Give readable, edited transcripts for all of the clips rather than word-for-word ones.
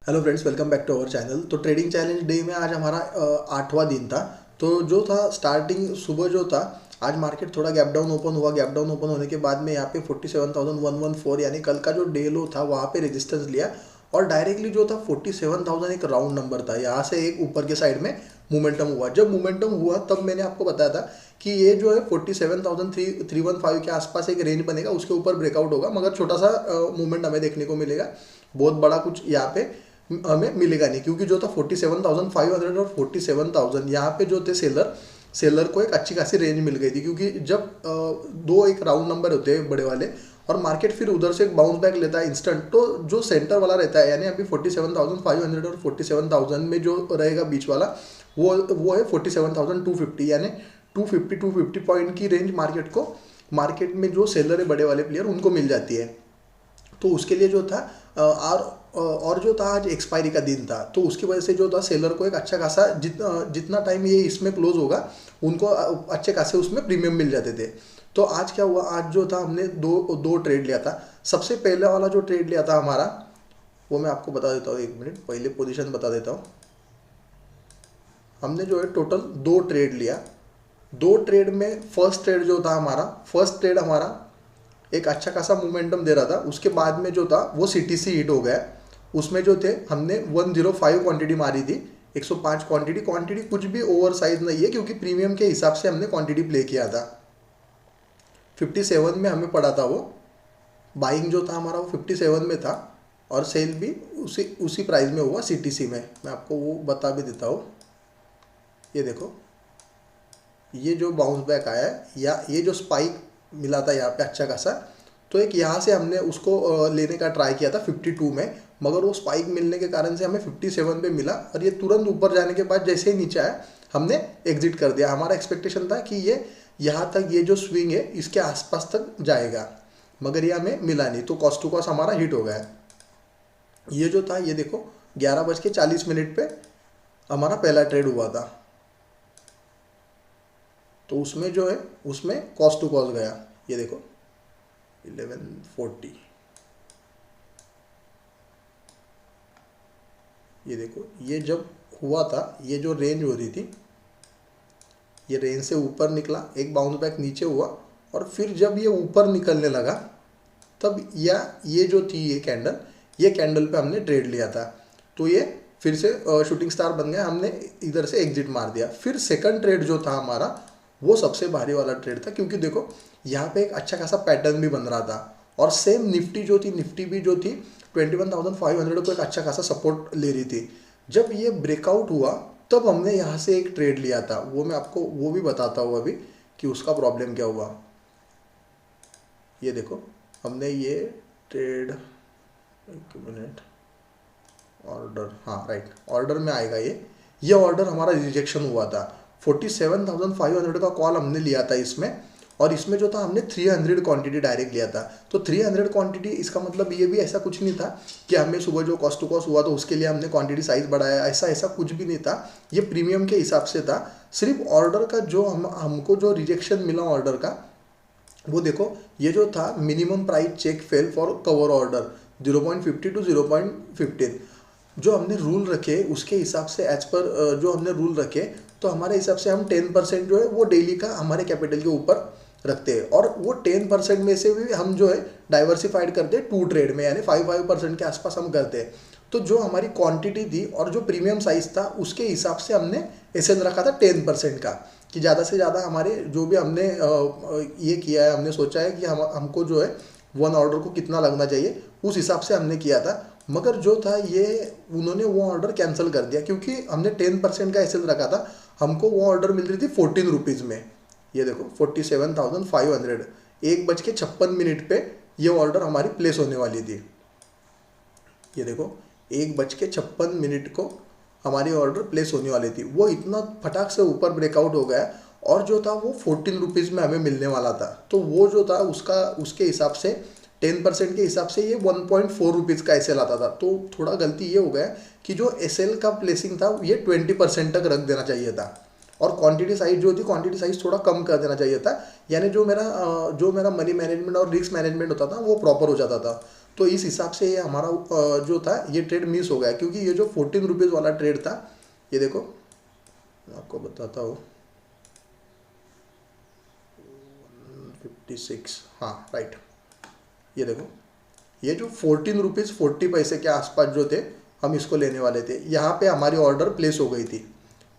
Hello friends, welcome back to our channel. तो trading challenge day में आज हमारा 8वां दिन था। तो जो था स्टार्टिंग सुबह जो था, आज मार्केट थोड़ा गैप डाउन ओपन हुआ। गैप डाउन ओपन होने के बाद में यहाँ पे 47,114 यानी कल का जो डे लो था वहाँ पे रेजिस्टेंस लिया और डायरेक्टली जो था 47,000 एक राउंड नंबर था, यहाँ से एक ऊपर के साइड में मोमेंटम हुआ। जब मोमेंटम हुआ तब मैंने आपको बताया था कि ये जो है 47,315 के आसपास एक रेंज बनेगा, उसके ऊपर ब्रेकआउट होगा, मगर छोटा सा मूवमेंट हमें देखने को मिलेगा। बहुत बड़ा कुछ यहाँ पे हमें मिलेगा नहीं, क्योंकि जो था 47,500 और 47,000 यहाँ पे जो थे सेलर को एक अच्छी खासी रेंज मिल गई थी। क्योंकि जब दो एक राउंड नंबर होते हैं बड़े वाले और मार्केट फिर उधर से एक बाउंस बैक लेता है इंस्टेंट, तो जो सेंटर वाला रहता है यानी अभी 47,500 और 47,000 में जो रहेगा बीच वाला वो है 47,250, यानी 250 पॉइंट की रेंज मार्केट में जो सेलर है बड़े वाले प्लेयर उनको मिल जाती है। तो उसके लिए जो था और जो था आज एक्सपायरी का दिन था, तो उसकी वजह से जो था सेलर को एक अच्छा खासा जितना टाइम ये इसमें क्लोज होगा उनको अच्छे खासे उसमें प्रीमियम मिल जाते थे। तो आज क्या हुआ, आज जो था हमने दो ट्रेड लिया था। सबसे पहले वाला जो ट्रेड लिया था हमारा, वो मैं आपको बता देता हूँ, एक मिनट पहले पोजीशन बता देता हूँ। हमने जो है टोटल 2 ट्रेड लिया। 2 ट्रेड में फर्स्ट ट्रेड हमारा एक अच्छा खासा मोमेंटम दे रहा था। उसके बाद में जो था वो सीटीसी हिट हो गया। उसमें जो थे हमने 105 क्वांटिटी मारी थी, 105 क्वांटिटी कुछ भी ओवर साइज नहीं है, क्योंकि प्रीमियम के हिसाब से हमने क्वांटिटी प्ले किया था। 57 में हमें पड़ा था वो बाइंग जो था हमारा, वो 57 में था और सेल भी उसी प्राइस में हुआ सीटीसी में। मैं आपको वो बता भी देता हूँ। ये देखो, ये जो बाउंस बैक आया है या ये जो स्पाइक मिला था यहाँ पे अच्छा खासा, तो एक यहाँ से हमने उसको लेने का ट्राई किया था 52 में, मगर वो स्पाइक मिलने के कारण से हमें 57 पे मिला और ये तुरंत ऊपर जाने के बाद जैसे ही नीचे आया हमने एग्जिट कर दिया। हमारा एक्सपेक्टेशन था कि ये यहाँ तक ये जो स्विंग है इसके आसपास तक जाएगा, मगर ये हमें मिला नहीं, तो कॉस्ट टू कॉस्ट हमारा हिट हो गया। ये जो था ये देखो 11:40 पे हमारा पहला ट्रेड हुआ था, तो उसमें जो है उसमें कॉस्ट टू कॉस्ट गया। ये देखो 1140, ये देखो ये जब हुआ था, ये जो रेंज हो रही थी, ये रेंज से ऊपर निकला, एक बाउंस बैक नीचे हुआ और फिर जब ये ऊपर निकलने लगा तब ये जो थी ये कैंडल पे हमने ट्रेड लिया था। तो ये फिर से शूटिंग स्टार बन गया, हमने इधर से एग्जिट मार दिया। फिर सेकंड ट्रेड जो था हमारा वो सबसे भारी वाला ट्रेड था, क्योंकि देखो यहाँ पे एक अच्छा खासा पैटर्न भी बन रहा था और सेम निफ्टी भी जो थी 21,500 को एक अच्छा खासा सपोर्ट ले रही थी। जब ये ब्रेकआउट हुआ तब हमने यहाँ से एक ट्रेड लिया था, वो मैं आपको वो भी बताता हूँ अभी कि उसका प्रॉब्लम क्या हुआ। ये देखो हमने ये ट्रेड, एक मिनट, ऑर्डर, हाँ राइट, ऑर्डर में आएगा ये ऑर्डर हमारा रिजेक्शन हुआ था। 47,500 का कॉल हमने लिया था इसमें, और इसमें जो था हमने 300 क्वांटिटी डायरेक्ट लिया था। तो 300 क्वांटिटी, इसका मतलब ये भी ऐसा कुछ नहीं था कि हमें सुबह जो कॉस्ट टू कॉस्ट हुआ तो उसके लिए हमने क्वांटिटी साइज बढ़ाया, ऐसा कुछ भी नहीं था। ये प्रीमियम के हिसाब से था। सिर्फ ऑर्डर का जो हमको जो रिजेक्शन मिला ऑर्डर का, वो देखो ये जो था minimum price check fail for cover order 0.50 to 0.15, जो हमने रूल रखे उसके हिसाब से, एज पर जो हमने रूल रखे, तो हमारे हिसाब से हम 10% जो है वो डेली का हमारे कैपिटल के ऊपर रखते हैं, और वो 10% में से भी हम जो है डाइवर्सिफाइड करते हैं 2 ट्रेड में, यानी 5% के आसपास हम करते हैं। तो जो हमारी क्वांटिटी थी और जो प्रीमियम साइज था उसके हिसाब से हमने एसएल रखा था 10% का, कि ज़्यादा से ज़्यादा हमारे जो भी हमने ये किया है, हमने सोचा है कि हमको जो है 1 ऑर्डर को कितना लगना चाहिए, उस हिसाब से हमने किया था। मगर जो था ये उन्होंने वो ऑर्डर कैंसिल कर दिया, क्योंकि हमने 10% का एसएल रखा था। हमको वो ऑर्डर मिल रही थी 14 रुपीज़ में। ये देखो 47,500, 1:56 पे ये ऑर्डर हमारी प्लेस होने वाली थी। ये देखो 1:56 को हमारी ऑर्डर प्लेस होने वाली थी, वो इतना फटाक से ऊपर ब्रेकआउट हो गया और जो था वो 14 रुपीज़ में हमें मिलने वाला था। तो वो जो था उसके हिसाब से 10% के हिसाब से ये 1.4 रुपीज़ का एसएल आता था। तो थोड़ा गलती ये हो गया कि जो एसएल का प्लेसिंग था ये 20% तक रख देना चाहिए था। और क्वांटिटी साइज जो थी, क्वांटिटी साइज थोड़ा कम कर देना चाहिए था, यानी जो मेरा मनी मैनेजमेंट और रिस्क मैनेजमेंट होता था वो प्रॉपर हो जाता था। तो इस हिसाब से ये हमारा जो था ये ट्रेड मिस हो गया, क्योंकि ये जो 14 रुपीज़ वाला ट्रेड था, ये देखो मैं आपको बताता हूँ, 56, हाँ राइट, ये देखो ये जो 14 रुपीज़ 40 पैसे के आसपास जो थे, हम इसको लेने वाले थे, यहाँ पे हमारी ऑर्डर प्लेस हो गई थी,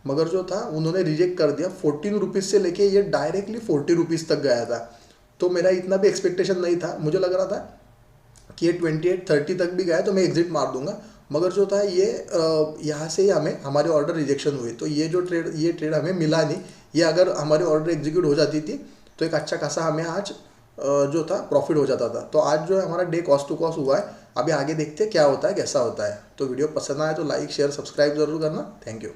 मगर जो था उन्होंने रिजेक्ट कर दिया। 14 रुपीज़ से लेके ये डायरेक्टली 40 रुपीज़ तक गया था। तो मेरा इतना भी एक्सपेक्टेशन नहीं था, मुझे लग रहा था कि ये 28-30 तक भी गया तो मैं एग्जिट मार दूंगा, मगर जो था ये यहाँ से ही हमारी ऑर्डर रिजेक्शन हुई। तो ये ट्रेड हमें मिला नहीं। ये अगर हमारी ऑर्डर एग्जीक्यूट हो जाती थी तो एक अच्छा खासा हमें आज जो था प्रॉफिट हो जाता था। तो आज जो है हमारा डे कॉस्ट टू कॉस्ट हुआ है। अभी आगे देखते हैं क्या होता है, कैसा होता है। तो वीडियो पसंद आए तो लाइक शेयर सब्सक्राइब जरूर करना। Thank you.